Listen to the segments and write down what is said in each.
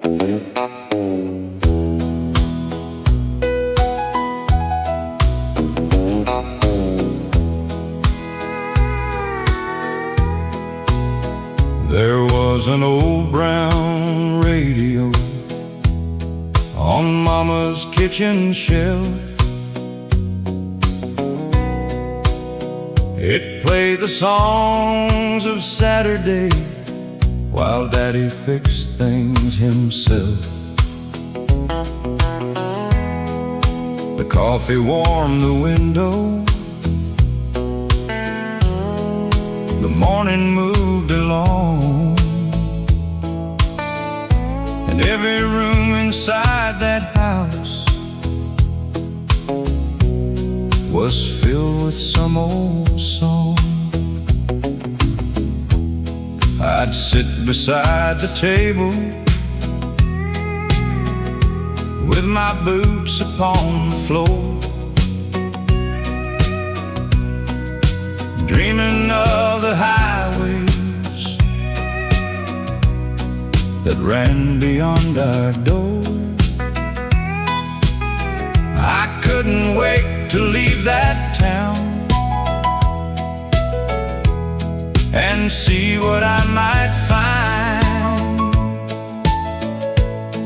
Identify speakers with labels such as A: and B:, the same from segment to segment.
A: There was an old brown radio on Mama's kitchen shelf. It played the songs of Saturday while Daddy fixed things himself. The coffee warmed the window, the morning moved along, and every room inside that house was filled with some old song. I'd sit beside the table with my boots upon the floor, dreaming of the highways that ran beyond our door. I couldn't wait to leave that town and see what I might find.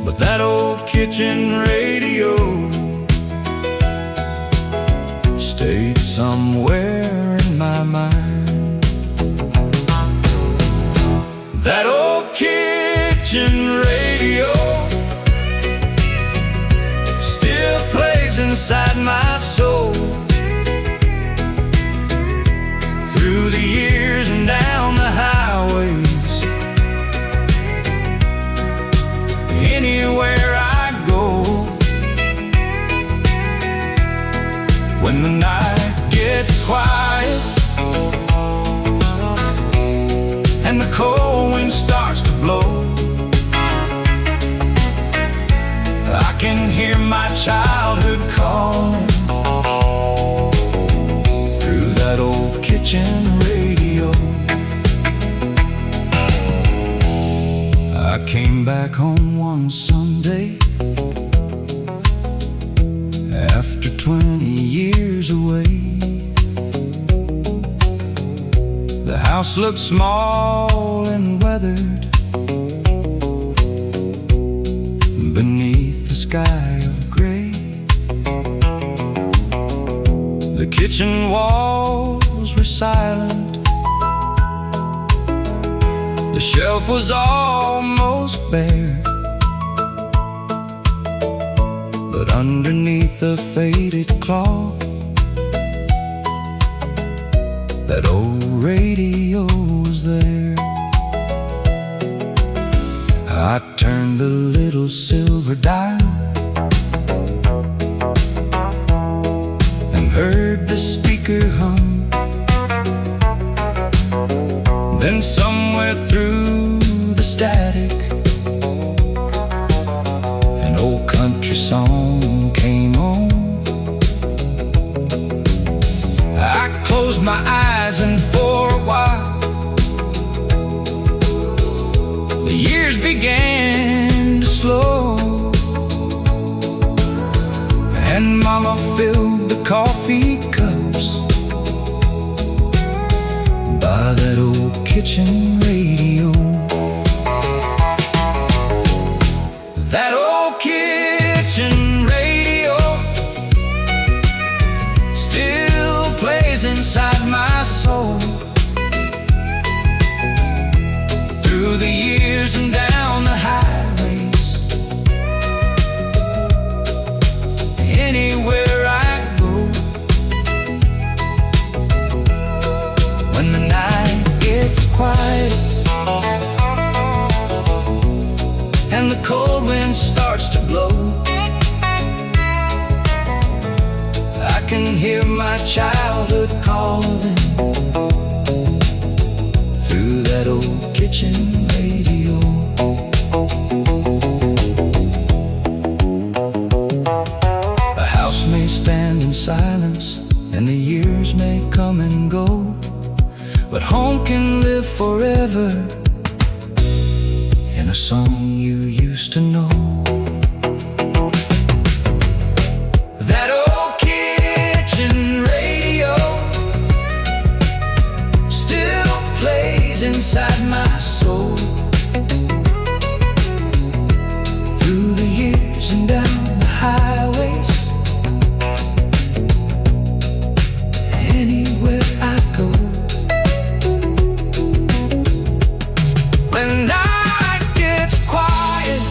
A: But that old kitchen radio stayed somewhere in my mind. That old kitchen radio still plays inside my soul. Through the years and down the highways, anywhere I go, when the night gets quiet and the cold wind starts to blow, I can hear my childhood calling through that old kitchen radio. I came back home one Sunday after 20 years away. The house looked small and weathered beneath the sky of gray. The kitchen walls were silent, the shelf was almost bare, but underneath the faded cloth, that old radio was there. I turned the little silver dial and heard the speaker hum. Then somewhere through the static, an old country song came on. I closed my eyes and for a while the years began to slow, and Mama filled the coffee cups by that old kitchen radio. That old kitchen radio still plays inside my soul. Through the years and down the highways, anywhere I go, when the night gets quiet and the cold wind starts to blow, I can hear my childhood calling through that old kitchen radio. A house may stand in silence and the years may come and go, but home can live forever in a song you used to know. That old kitchen radio still plays inside my soul. Through the years and down the highways, anywhere I go. When night gets quiet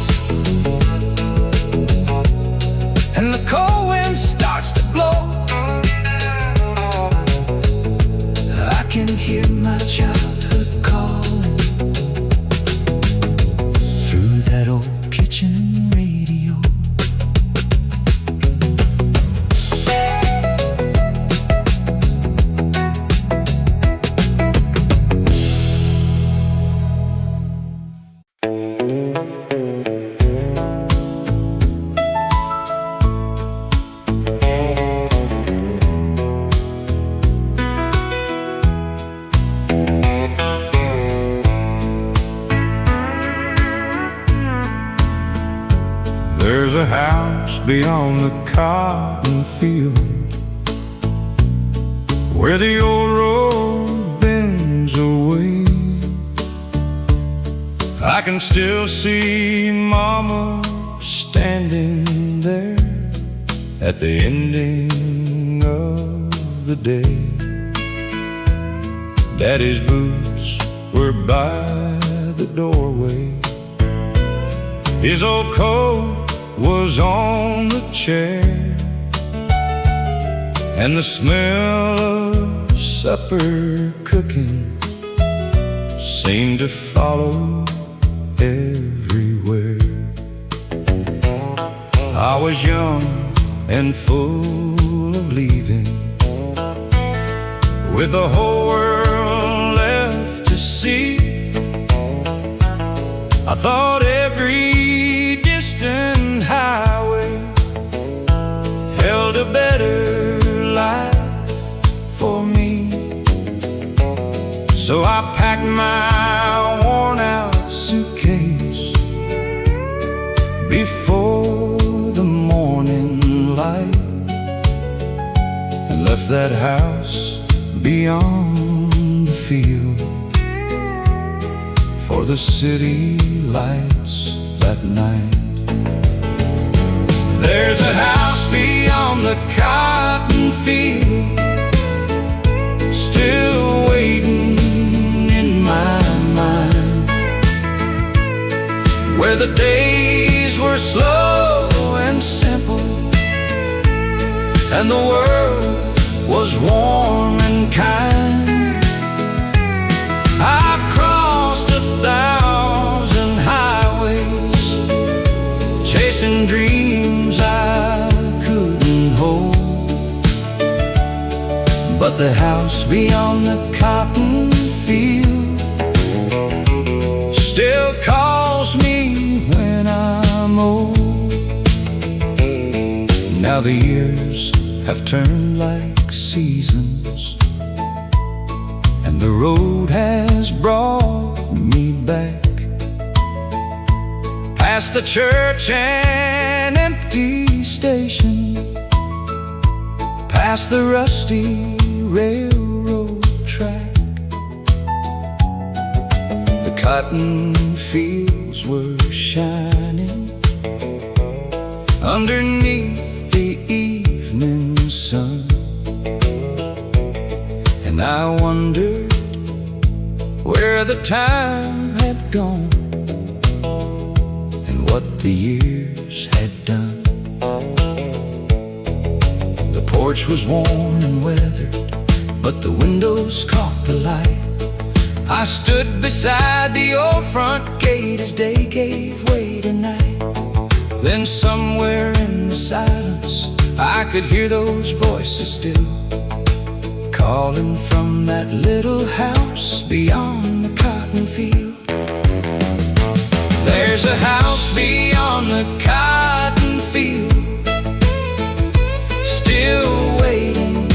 A: and the cold wind starts to blow, I can hear my childhood calling through that old kitchen radio.
B: There's a house beyond the cotton field where the old road bends away. I can still see Mama standing there at the ending of the day. Daddy's boots were by the doorway. His old coat was on the chair, and the smell of supper cooking seemed to follow everywhere. I was young and full of leaving, with the whole world left to see. I thought every distant highway held a better life for me. So I packed my worn-out suitcase before the morning light and left that house beyond the field for the city lights that night. There's a house beyond the cotton field, still waiting in my mind, where the days were slow and simple, and the world was warm and kind. I've crossed 1,000 highways, chasing dreams I couldn't hold, but the house beyond the cotton field still calls me when I'm old. Now the years have turned like seasons, and the road has brought me back, past the church and empty station, past the rusty railroad track. The cotton fields were shining underneath the evening sun, and I wondered where the time had gone and what the years had done. The porch was worn and weathered, but the windows caught the light. I stood beside the old front gate as day gave way to night. Then somewhere in the silence I could hear those voices still, calling from that little house beyond the cotton field. There's a house beyond the cotton field, still waiting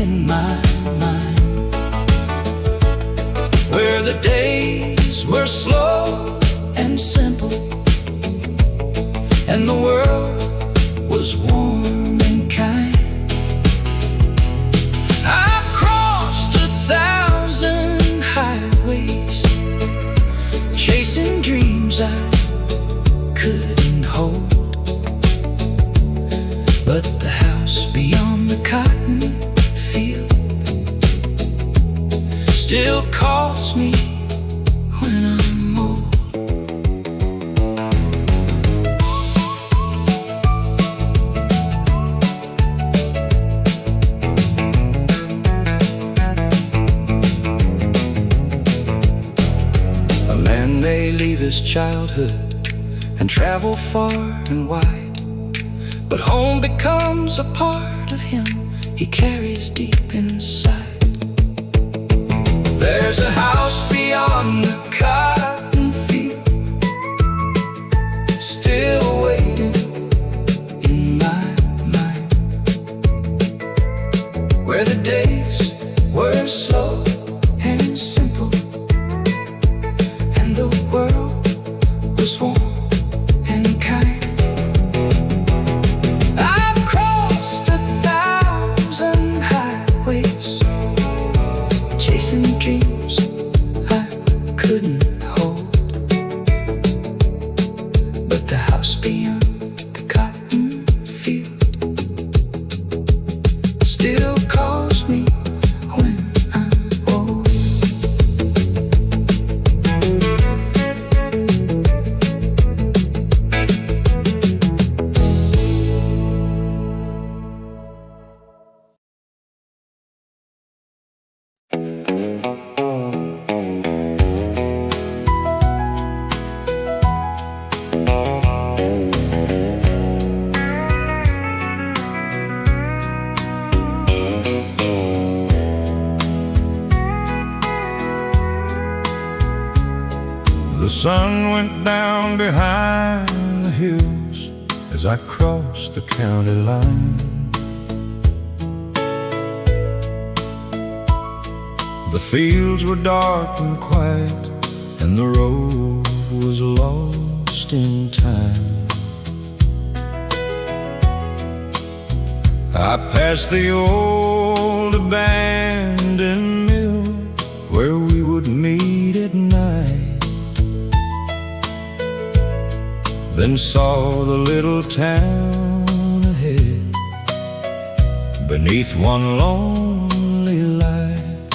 B: in my mind, where the days were slow and simple, and the world was warm and kind. I've crossed 1,000 highways, chasing dreams I couldn't hold, but the house beyond the cotton field still calls me when I'm old. A man may leave his childhood and travel far and wide, but home becomes a part of him he carries deep inside. There's a house beyond the cotton field, still waiting in my mind, where the days were slow and simple, and the world was warm and kind. I've crossed 1,000 highways, chasing dreams I couldn't hold, but the house beyond the cotton field still calls me when I'm old.
C: The sun went down behind the hills as I crossed the county line. The fields were dark and quiet, and the road was lost in time. I passed the old abandoned mill where we would meet at night, then saw the little town ahead beneath one lonely light.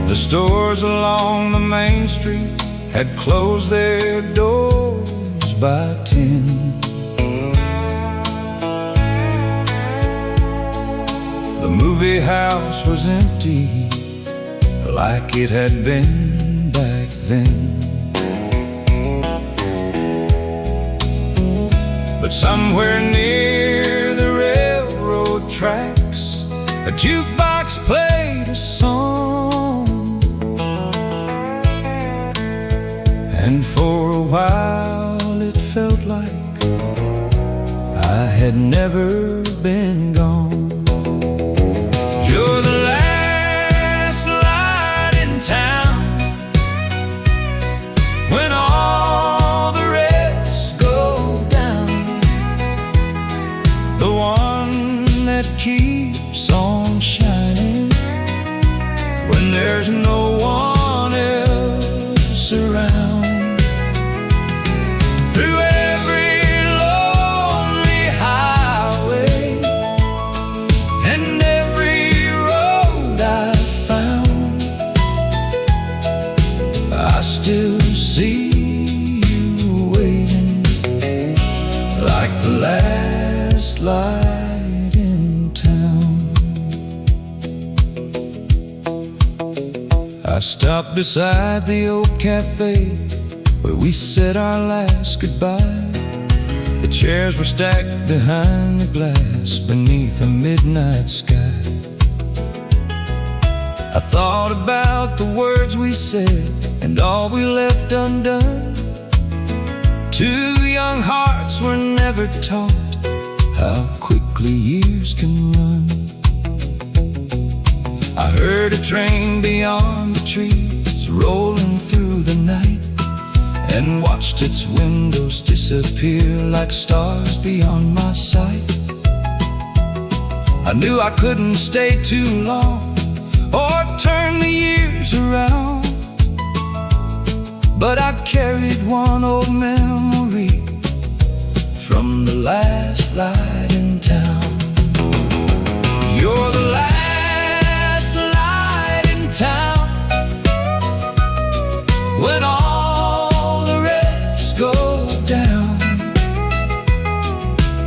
C: The stores along the main street had closed their doors by 10. The movie house was empty like it had been back then. But somewhere near the railroad tracks, a jukebox played a song, and for a while it felt like I had never been gone. You're the last light in town when all the rest go down, the one that keeps on shining when there's no one else around. Through every lonely highway and every road I found, I still see you waiting like the last light in town. I stopped beside the old cafe where we said our last goodbye. The chairs were stacked behind the glass beneath a midnight sky. I thought about the words we said and all we left undone. Two young hearts were never taught how quickly years can run. I heard a train beyond the trees rolling through the night, and watched its windows disappear like stars beyond my sight. I knew I couldn't stay too long or turn the years around, but I carried one old memory from the last light in town. You're the last light in town, when all the rest go down,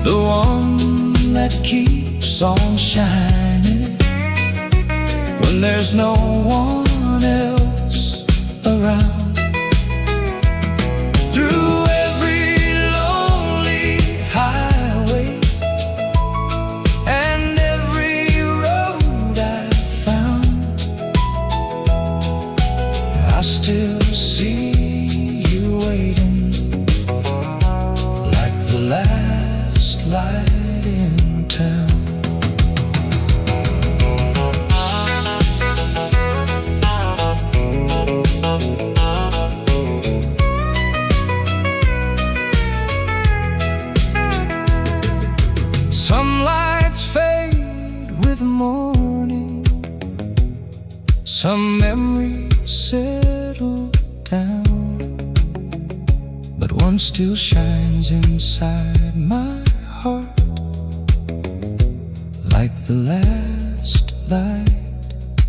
C: the one that keeps on shining when there's no one else around. Through every lonely highway and every road I found, I still see you waiting like the last light in town. Some lights fade with morning, some memories settle down, but one still shines inside my heart like the last light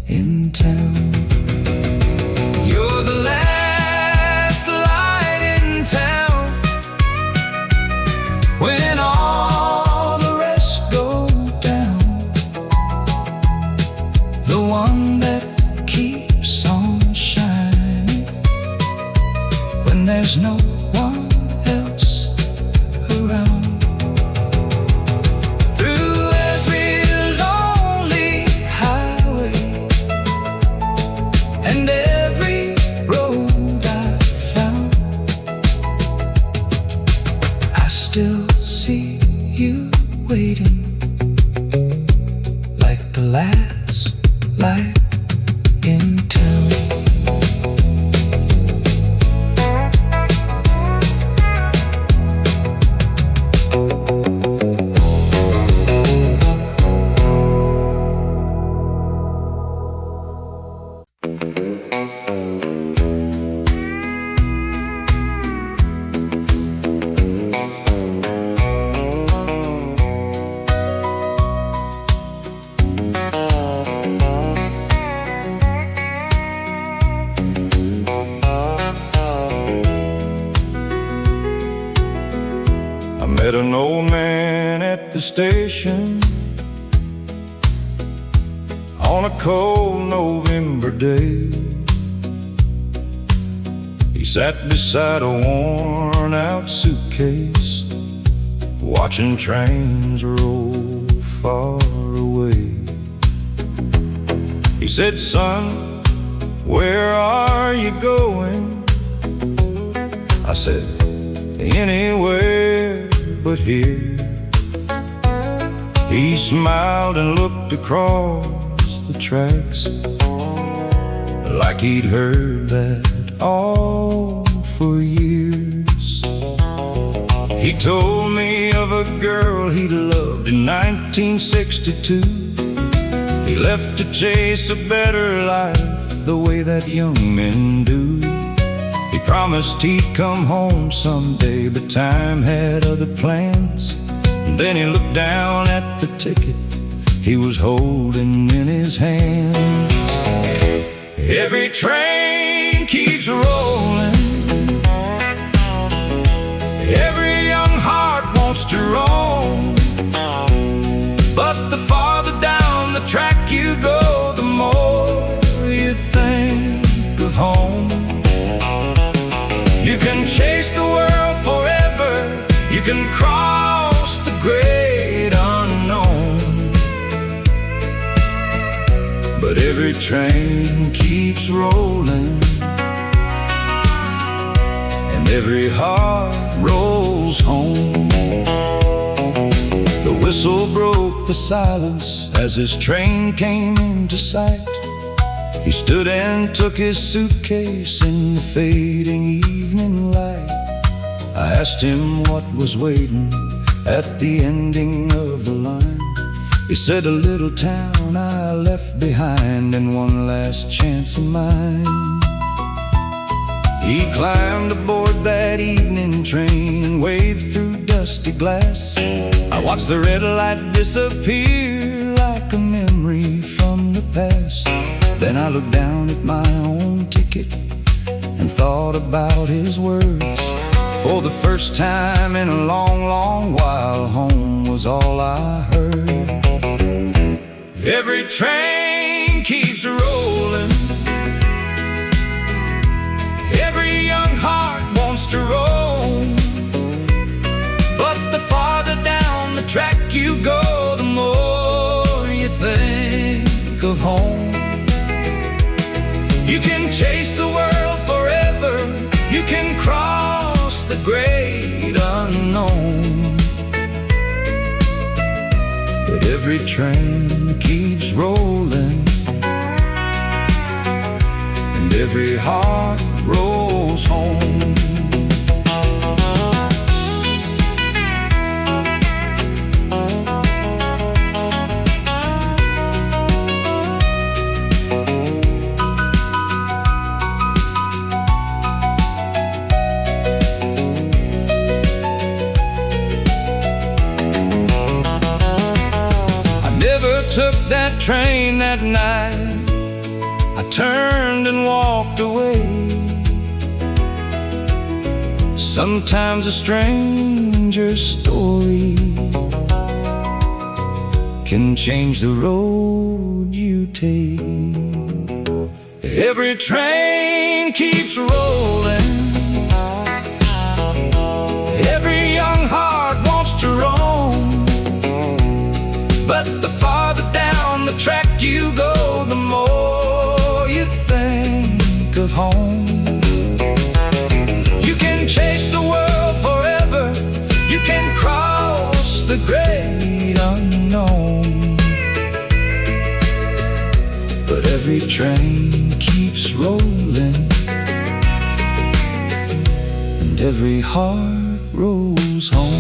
C: in town. You're the last light in town, when all the rest go down, the one that keeps on shining when there's no one else around. Through every lonely highway and every road I found, I still see you waiting like the last light in town. I met an old man at the station on a cold November day. He sat beside a worn-out suitcase, watching trains roll far away. He said, "Son, where are you going?" I said, "Anywhere but here." He smiled and looked across the tracks like he'd heard that all for years. He told me of a girl he loved in 1962. He left to chase a better life the way that young men do. He promised he'd come home someday, but time had other plans. And then he looked down at the ticket he was holding in his hands. Every train keeps rolling, every young heart wants to roam, but the farther down the track you go, the more you think of home. You can chase the world forever, you can cross the great unknown, but every train keeps rolling, and every heart rolls home. The whistle broke the silence as his train came into sight. He stood and took his suitcase in the fading evening light. I asked him what was waiting at the ending of the line. He said, a little town I left behind and one last chance of mine. He climbed aboard that evening train and waved through dusty glass. I watched the red light disappear like a memory from the past. Then I looked down at my own ticket and thought about his words. For the first time in a long, long while, home was all I heard. Every train keeps rolling, every young heart wants to roam, but the farther down the track you go, the more you think of home. You can chase the world forever, you can cross the great unknown, but every train keeps rolling, and every heart rolls home. Took that train that night, I turned and walked away. Sometimes a stranger's story can change the road you take. Every train keeps rolling, every young heart wants to roam, but the farther down the track you go, the more you think of home. You can chase the world forever, you can cross the great unknown, but every train keeps rolling, and every heart rolls home.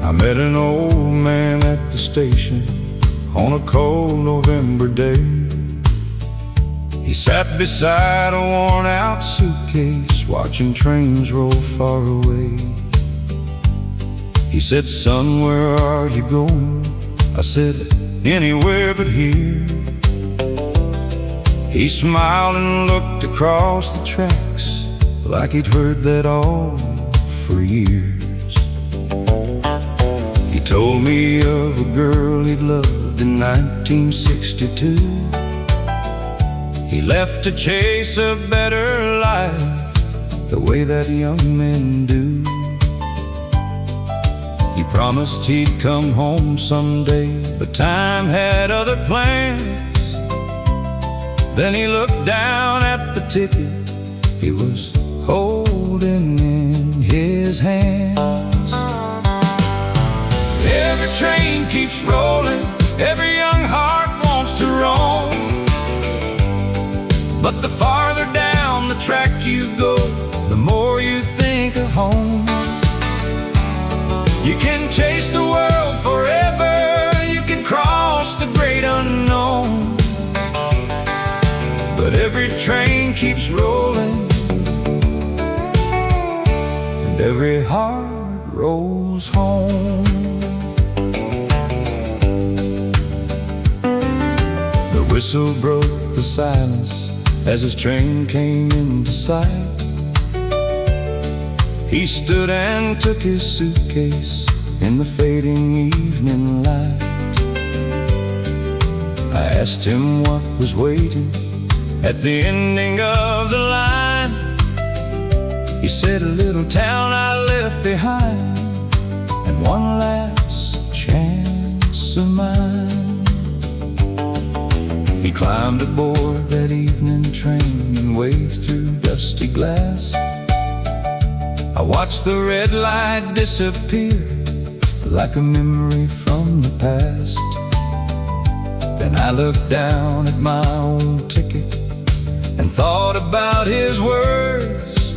C: I met an old man at the station on a cold November day. He sat beside a worn-out suitcase, watching trains roll far away. He said, "Son, where are you going?" I said, "Anywhere but here." He smiled and looked across the tracks like he'd heard that all for years. He told me of a girl he'd loved in 1962. He left to chase a better life, the way that young men do. He promised he'd come home someday, but time had other plans. Then he looked down at the ticket he was holding in his hands. Every train keeps rolling, every young heart wants to roam, but the farther down the track you go, the more you think of home. You can chase the world forever, you can cross the great unknown, but every train keeps rolling, and every heart rolls home. whistle broke the silence as his train came into sight. He stood and took his suitcase in the fading evening light. I asked him what was waiting at the ending of the line. He said, a little town I left behind, and one last chance of mine. He climbed aboard that evening train and waved through dusty glass. I watched the red light disappear like a memory from the past. Then I looked down at my old ticket and thought about his words.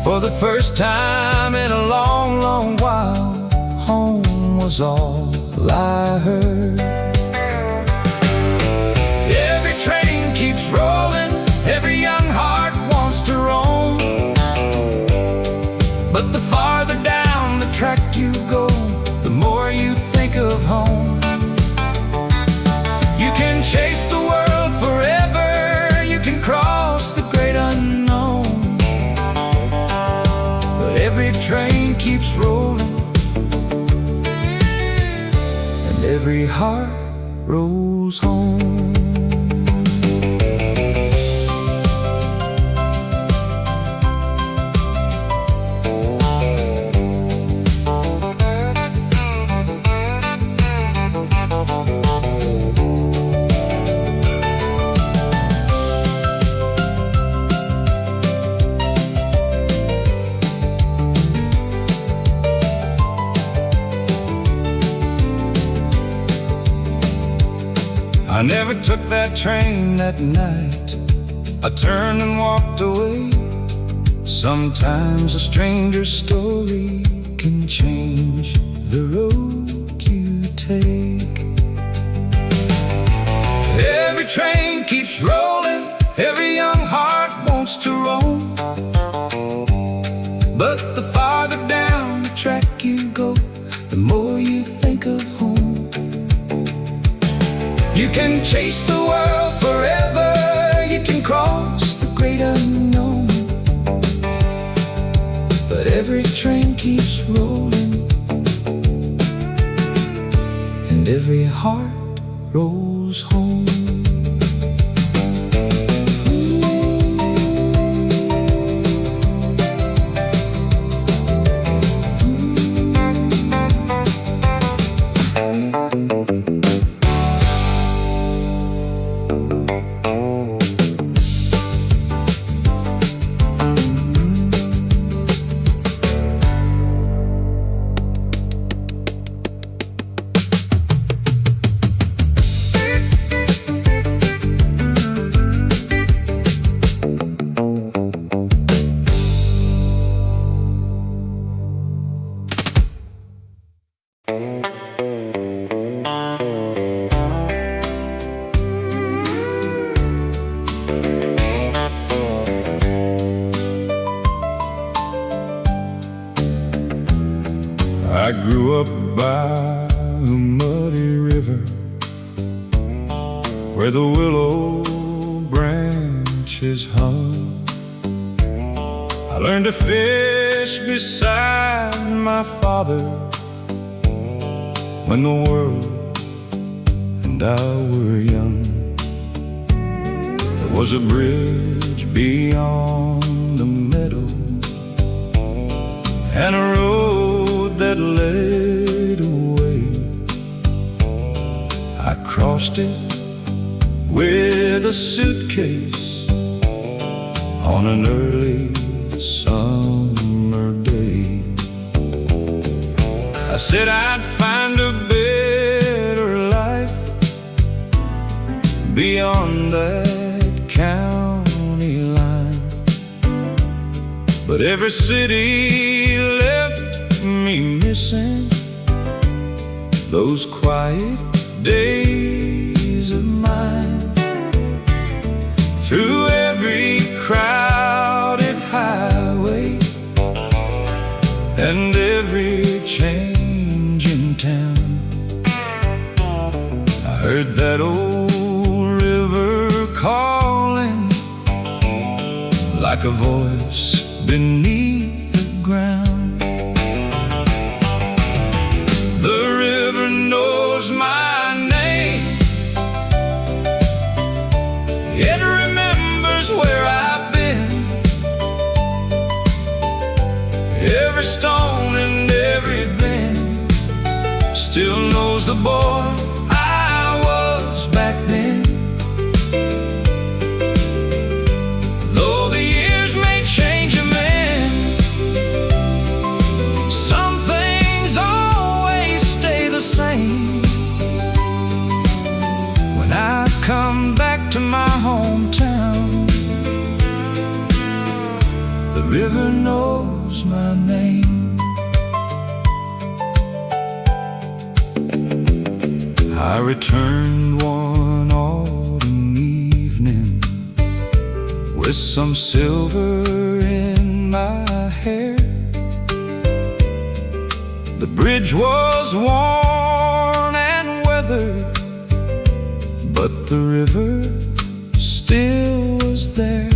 C: For the first time in a long, long while, home was all I heard. Every train keeps rolling, every young heart wants to roam. But the farther down the track you go, the more you think of home. You can chase the world forever, you can cross the great unknown, but every train keeps rolling, and every heart rolls home. I never took that train that night. I turned and walked away. Sometimes a stranger's story can change the road you take. Every train keeps rolling, every young heart wants to roam. But the farther down the track you go, the more you think of home. You can chase the world forever, you can cross the great unknown, but every train keeps rolling, and every heart rolls home. I grew up by a muddy river where the willow branches hung. I learned to fish beside my father when the world and I were young. There was a bridge beyond the meadow and a road that led away. I crossed it with a suitcase on an early summer day. I said I'd find a better life beyond that county line, but every city left me missing those quiet days of mine. Through every crowded highway and every change in town, I heard that old like a voice beneath the ground. The river knows my name. It remembers where I've been. Every stone and every bend still knows the boy I was back then. Though the years may change a man, some things always stay the same. When I come back to my hometown, the river knows my name. I returned one autumn evening with some silver in my hair. The bridge was worn and weathered, but the river still was there.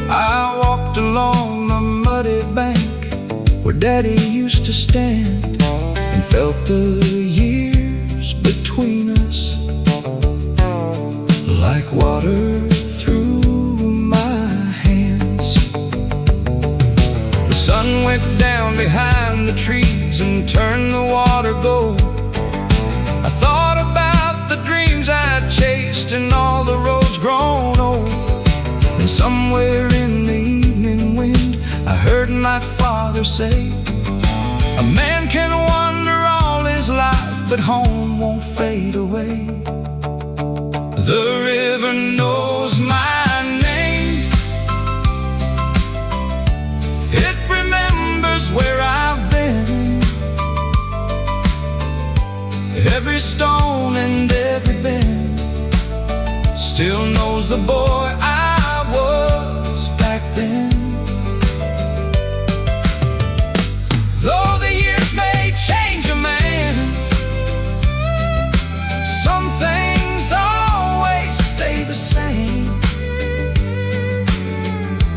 C: I walked along the muddy bank where Daddy used to stand, and felt the years between us like water through my hands. The sun went down behind the trees and turned the water gold. I thought about the dreams I'd chased and all the roads grown old. And somewhere in the evening wind I heard my father say, a man can wander all his life, but home won't fade away. The river knows my name. It remembers where I've been. Every stone and every bend still knows the boy I was back then. Though the years may change a man, some things always stay the same.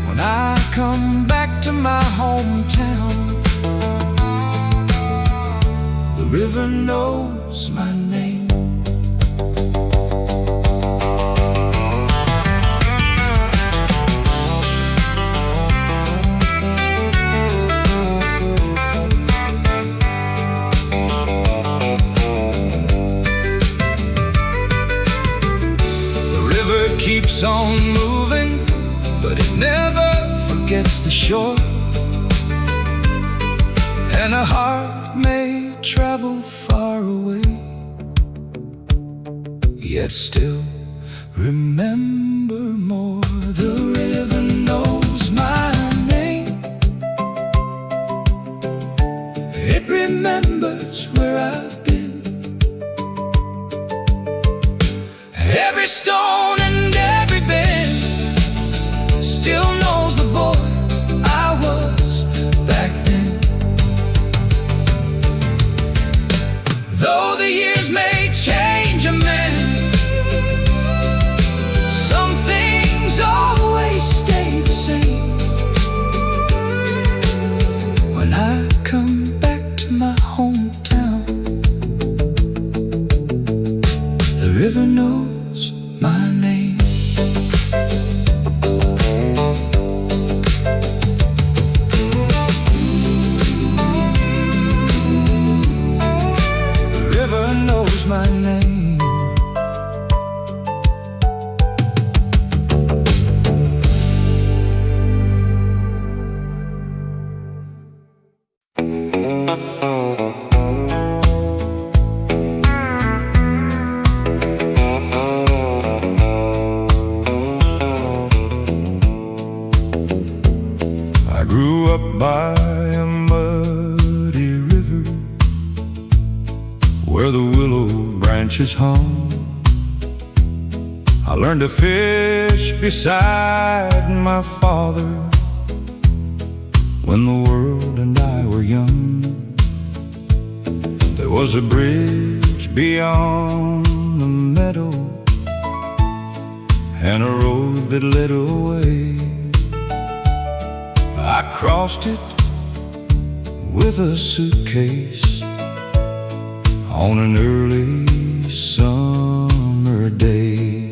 C: When I come back to my hometown, the river knows my name. Keeps on moving, but it never forgets the shore. And a heart may travel far away, yet still remember more. The river knows my name. It remembers where I've been. Every stone and every bend still knows the boy I was back then. Though the years may change a man, some things always stay the same. When I come back to my hometown, the river knows my name. The river knows my name. I grew up by a muddy river where the willow branches hung. I learned to fish beside my father when the world and I were young. There was a bridge beyond the meadow and a road that led away. I crossed it with a suitcase on an early summer day.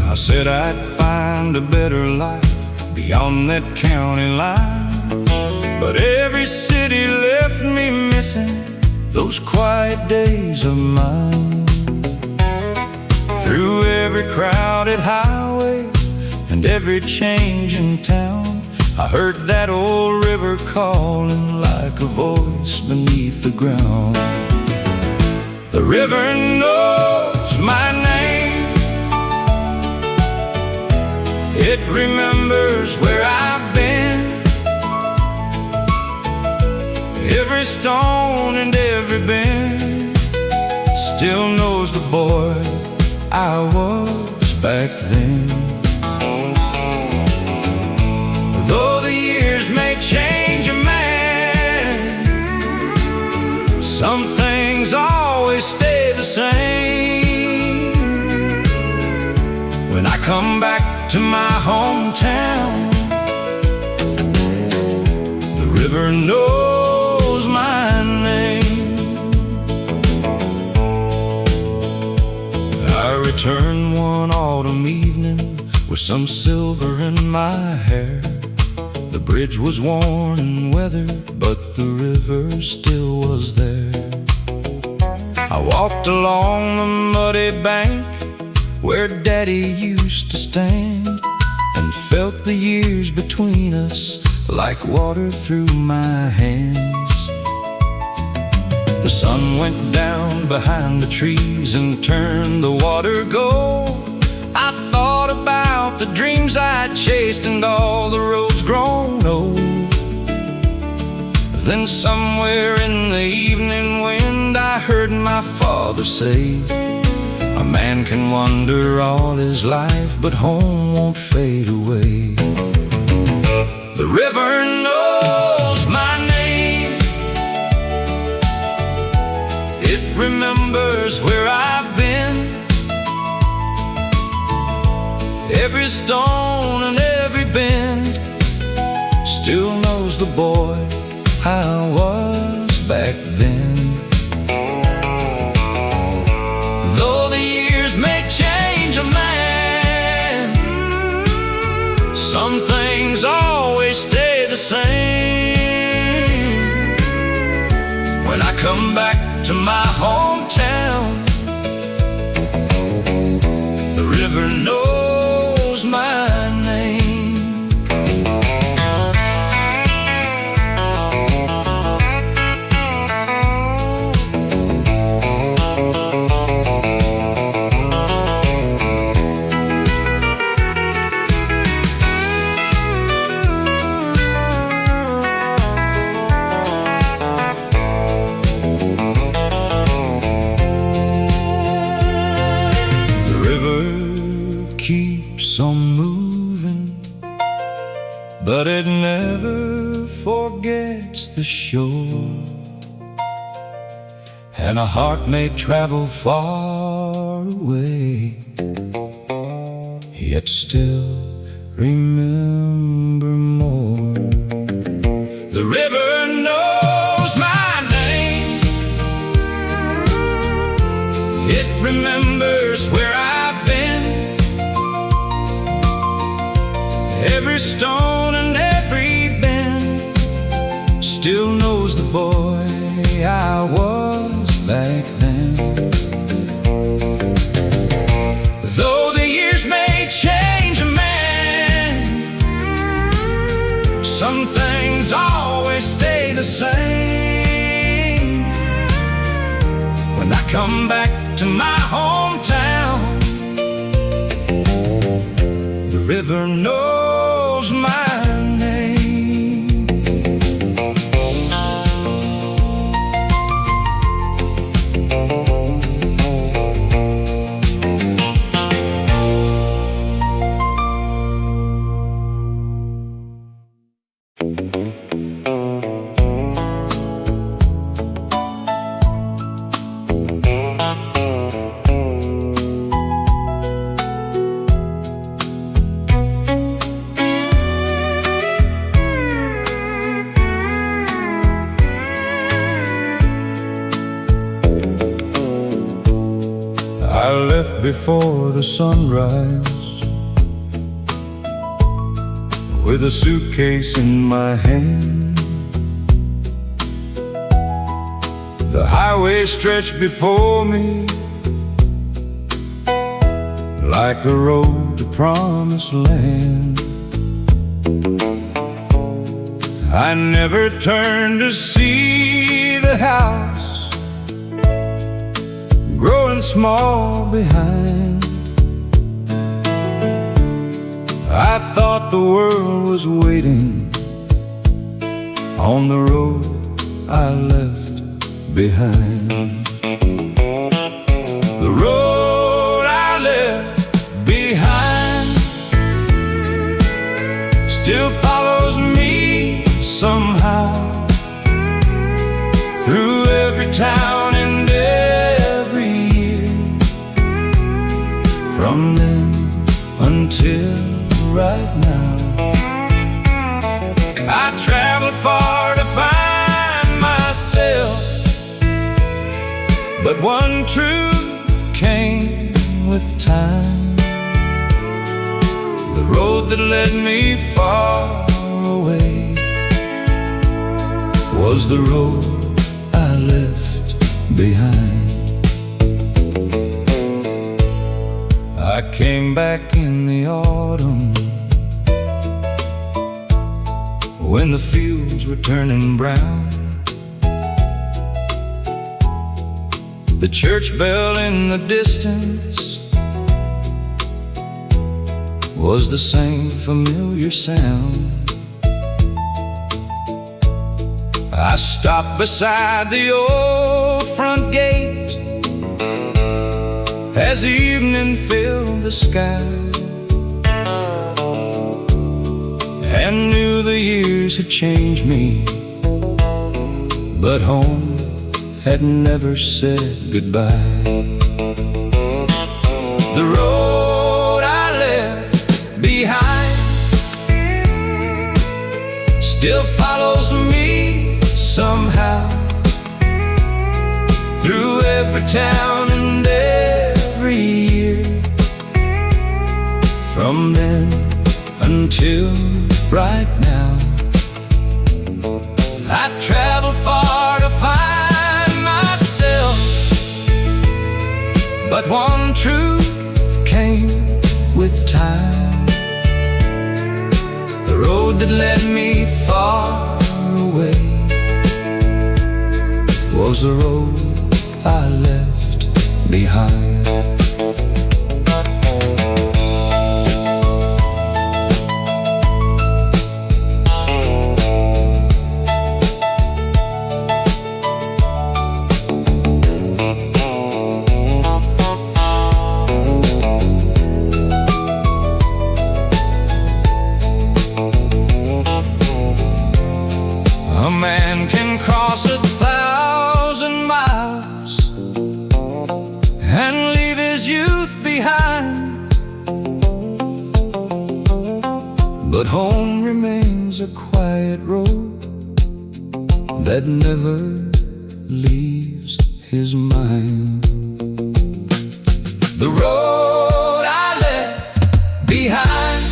C: I said I'd find a better life beyond that county line, but every city left me missing those quiet days of mine. Through every crowded highway and every change in town, I heard that old river calling like a voice beneath the ground. The river knows my name. It remembers where I've been. Every stone and every bend still knows the boy I was back then. Though the years may change a man, some things always stay the same. When I come back to my hometown, the river knows my name. I returned one autumn evening with some silver in my hair. The bridge was worn and weathered, but the river still was there. I walked along the muddy bank where Daddy used to stand, and felt the years between us like water through my hands. The sun went down behind the trees and turned the water gold. I thought about the dreams I'd chased and all the roads grown old. Then somewhere in the evening wind I heard my father say, a man can wander all his life, but home won't fade away. The river knows my name. It remembers where I've been. Every stone and every bend still knows the boy I was back then. Though the years may change a man, some things always stay the same. When I come back to my hometown, the river knows my name. But it never forgets the shore, and a heart may travel far away, yet still remember more. The river knows my name. It remembers where I've been. Every stone and every bend still knows the boy I was back then. Though the years may change a man, some things always stay the same. When I come back to my hometown, the river knows my name. I left before the sunrise, with a suitcase in my hand. The highway stretched before me like a road to promised land. I never turned to see the house growing small behind. I thought the world was waiting on the road I left behind. The road I left behind still follows me somehow, through every town and every year, from then until right now. I traveled far to find myself, but one truth came with time. The road that led me far away was the road I left behind. I came back in the autumn, when the fields were turning brown. The church bell in the distance was the same familiar sound. I stopped beside the old front gate as evening filled the sky, and knew the years had changed me, but home had never said goodbye. The road I left behind still follows me somehow, through every town and every year, from then until right now. I traveled far to find myself, but one truth came with time. The road that led me far away was the road I left behind. A man can cross 1,000 miles and leave his youth behind, but home remains a quiet road that never leaves his mind. The road I left behind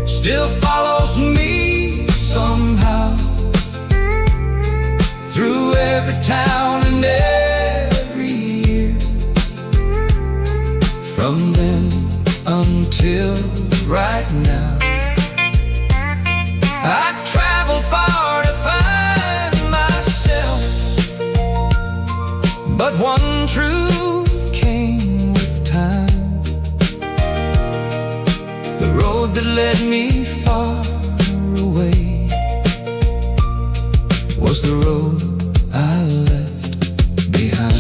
C: still follows me somehow, through every town and every year, from then until right now. I traveled far to find myself, but one truth came with time. The road that led me far away was the road I left behind.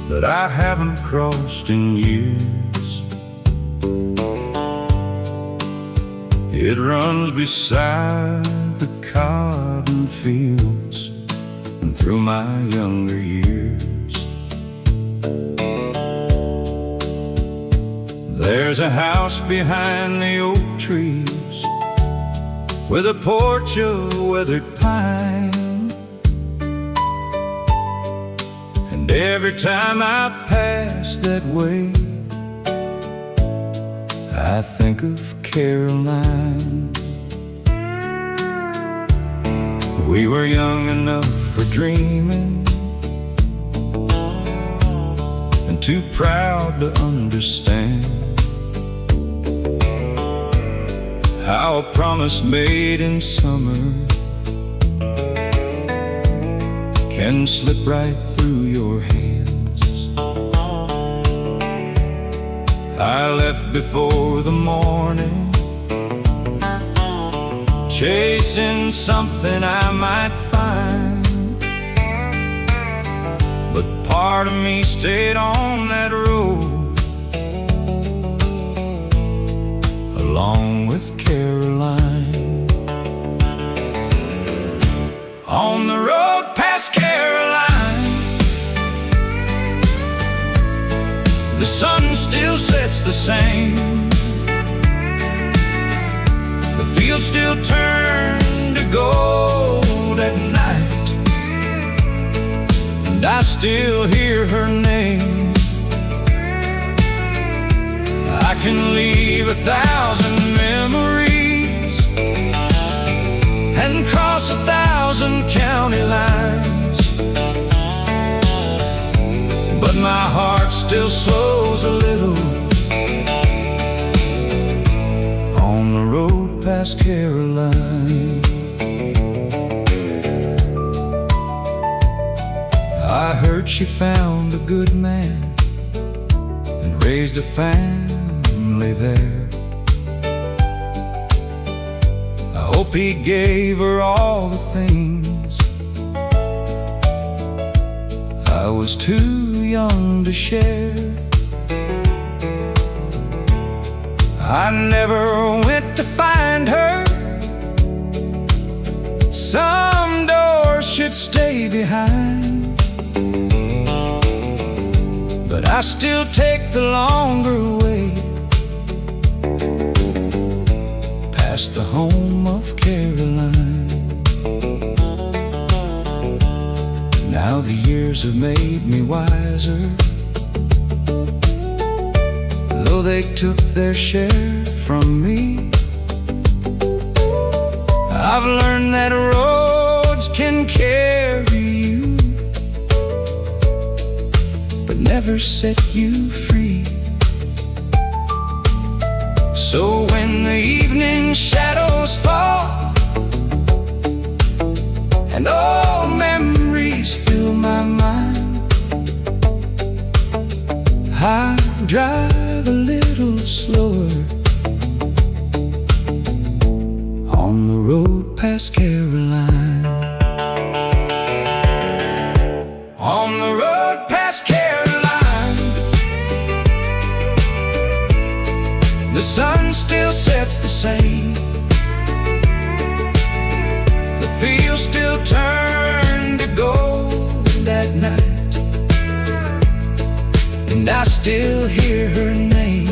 C: that I haven't crossed in years. It runs beside the cotton fields and through my younger years. There's a house behind the oak trees with a porch of weathered pine, and every time I pass that way I think of Caroline. We were young enough for dreaming and too proud to understand how a promise made in summer can slip right through your hands. I left before the morning, chasing something I might find, but part of me stayed on that road along with Caroline. On the road past Caroline, the sun still sets the same. The fields still turn to gold at night, and I still hear her name. I can leave 1,000 memories and cross 1,000 county lines, but my heart still slows a little on the road past Caroline. I heard she found a good man and raised a family there. I hope he gave her all the things I was too young to share. I never went to find her. Some doors should stay behind, but I still take the longer way past the home of Caroline. Now the years have made me wiser, though they took their share from me. I've learned that roads can carry you, but never set you free. So when the evening shadows fall and all memories fill my mind, I drive a little slower on the road past Caroline. On the road past Caroline, the sun still sets the same. The fields still turn to gold at night, and I still hear her name.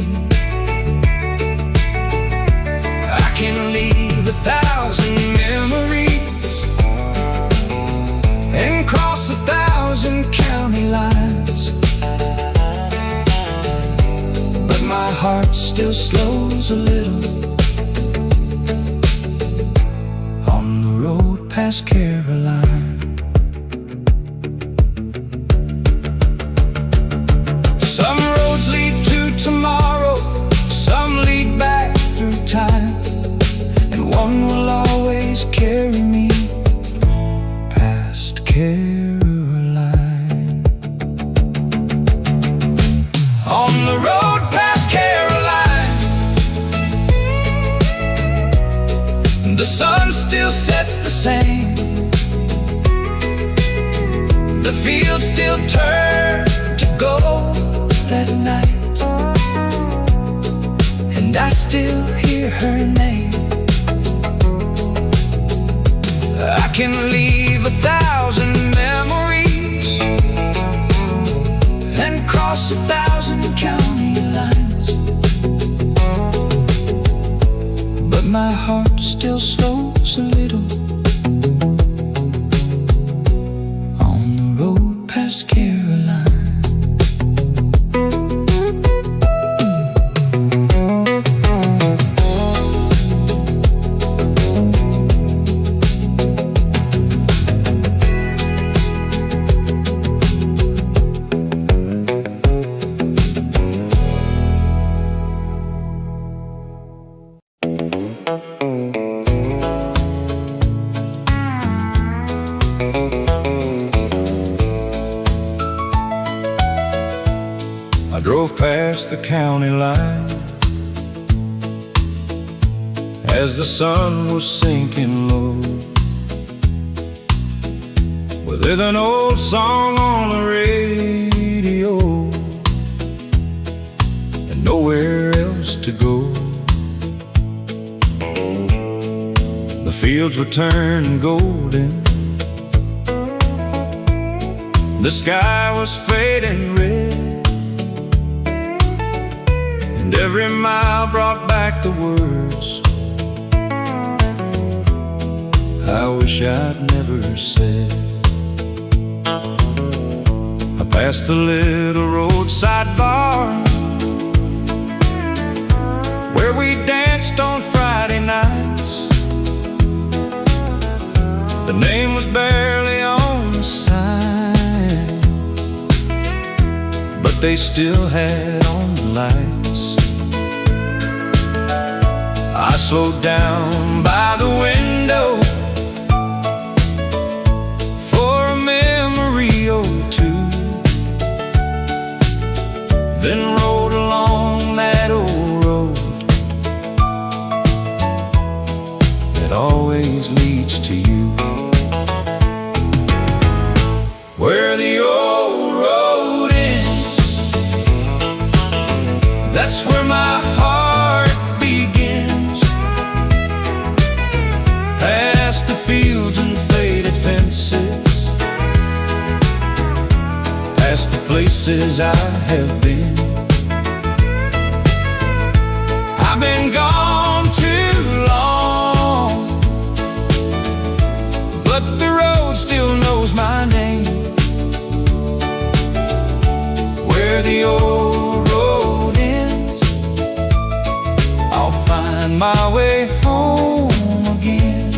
C: I can leave 1,000 memories and cross 1,000 county lines, but my heart still slows a little on the road past Caroline. Some roads lead to tomorrow, some lead back through time, and one will always carry me past Caroline. On the road past Caroline, the sun still sets the same. The fields still turn to gold
B: still hear her name. I can leave 1,000 memories and cross 1,000 county lines, but my heart still slows a little on the road past Caroline.
C: I drove past the county line as the sun was sinking low, with an old song on the radio and nowhere else to go. The fields were turning golden, the sky was fading red, and every mile brought back the words I wish I'd never said. I passed the little roadside bar where we danced on Friday nights. The name was barely on the sign, but they still had on the lights. I slowed down by the window for a memory or two, then rode along that old road that always leads to you, where the old road ends. That's where my heart begins, past the fields and faded fences, past the places I have been. I've been gone too long, but the road still knows my name, where the old road ends. I'll find my way home again.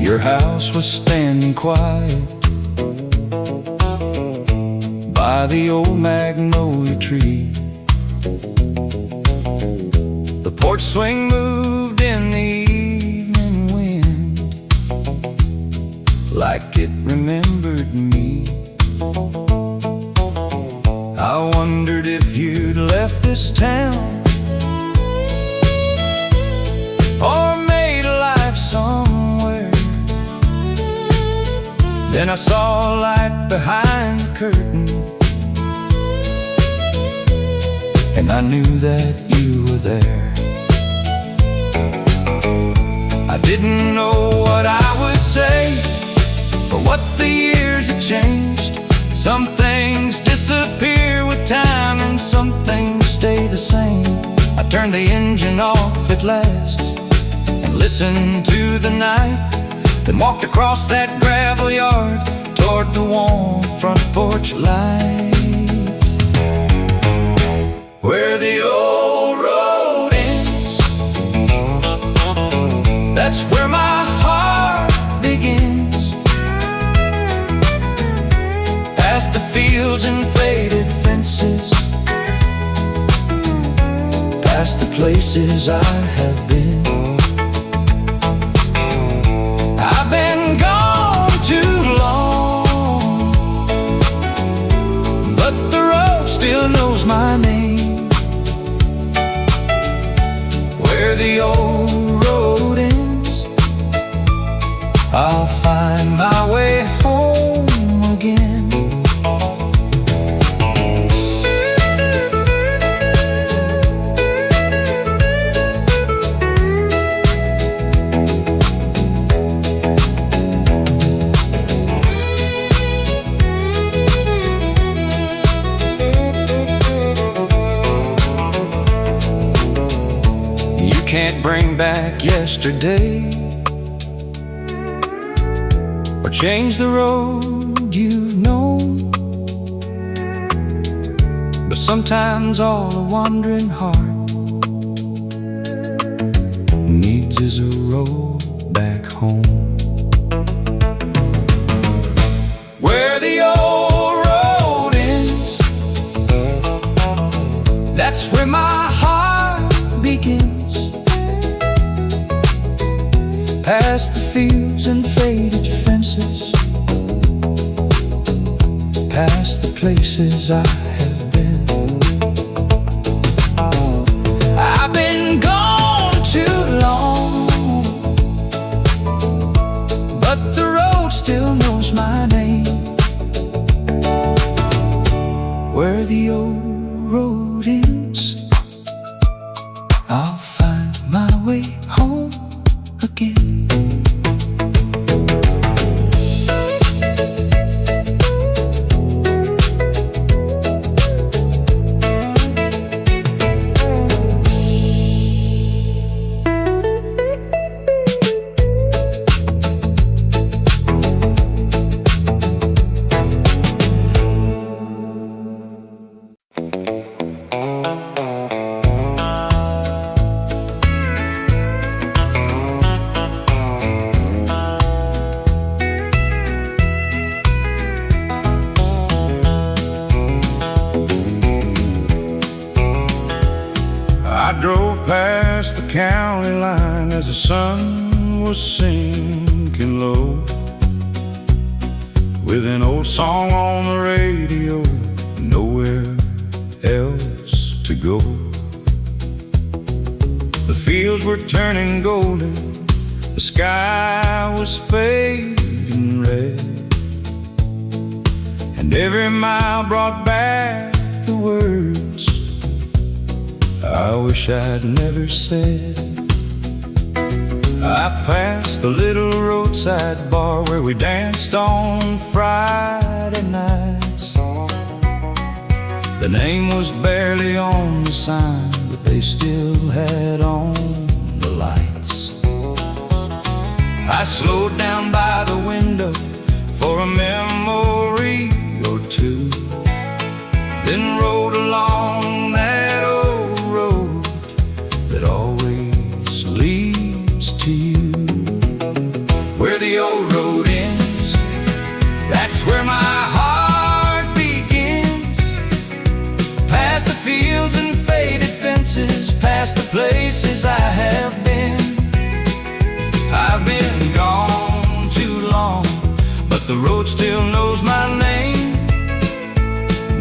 C: Your house was standing quiet by the old magnolia tree. The porch swing moved in the evening wind like it remembered me. I wondered if you'd left this town or made a life somewhere. Then I saw a light behind the curtain, and I knew that you were there. I didn't know what I would say, or what the years had changed. Some things disappear with time, and some things stay the same. I turned the engine off at last and listened to the night, then walked across that gravel yard toward the warm front porch light, where the old road ends. That's where my heart begins, past the fields and faded fences, past the places I have been. I've been gone too long, but the road still knows my name, where the old road ends. I'll find my way home again. can't bring back yesterday, or change the road you've known. But sometimes all a wandering heart needs is a road back home. Where the old road ends, that's where my heart begins. Past the fields and faded fences, past the places I have been. I've been gone too long, but the road still knows my name. Where the old road ends, I'll find my way home again. I drove past the county line as the sun was sinking low, with an old song on the radio, nowhere else to go. The fields were turning golden, the sky was fading red, and every mile brought back the words I wish I'd never said. I passed the little roadside bar where we danced on Friday nights. The name was barely on the sign, but they still had on the lights. I slowed down by the window for a memory or two, then rode along that old road that always leads to you. Where the old road ends, that's where my heart begins. Past the fields and faded fences, past the places I have been. I've been gone too long, but the road still knows my name.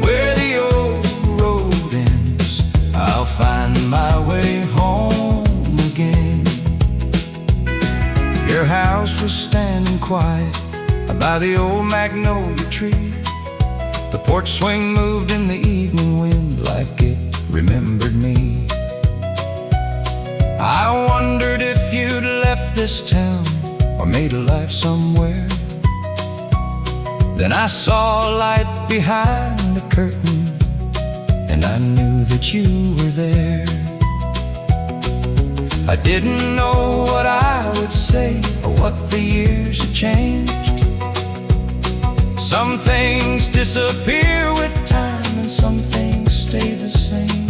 C: Where the old road ends, I'll find my way home again. Your house was standing quiet by the old magnolia tree. The porch swing moved in the evening wind like it remembered me. I wondered if you'd left this town or made a life somewhere. Then I saw a light behind the curtain, and I knew that you were there. I didn't know what I would say or what the years had changed. Some things disappear with time and some things stay the same.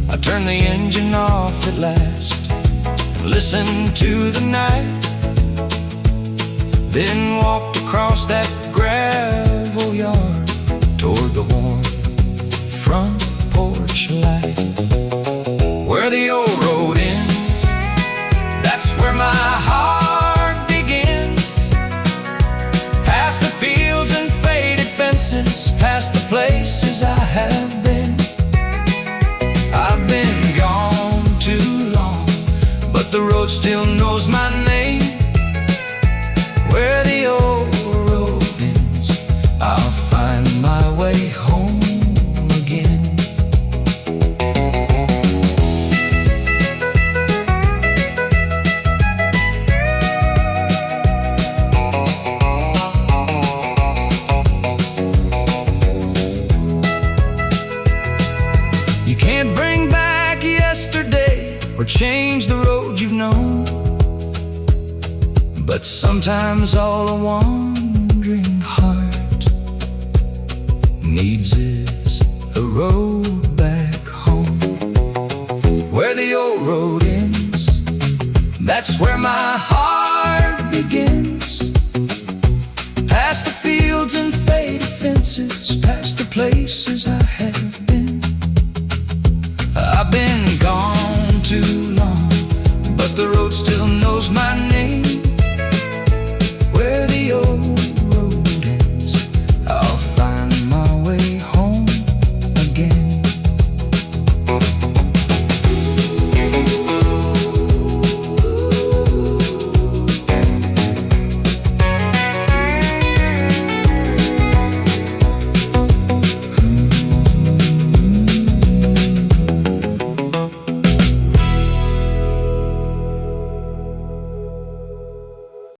C: I turned the engine off at last and listened to the night, then walked across that gravel yard toward the warm front porch light. Where the old road ends, that's where my heart begins. Past the fields and faded fences, past the places I have been. I've been gone too long, but the road still knows my name. Where the old road ends, change the road you've known, but sometimes all a wandering heart needs is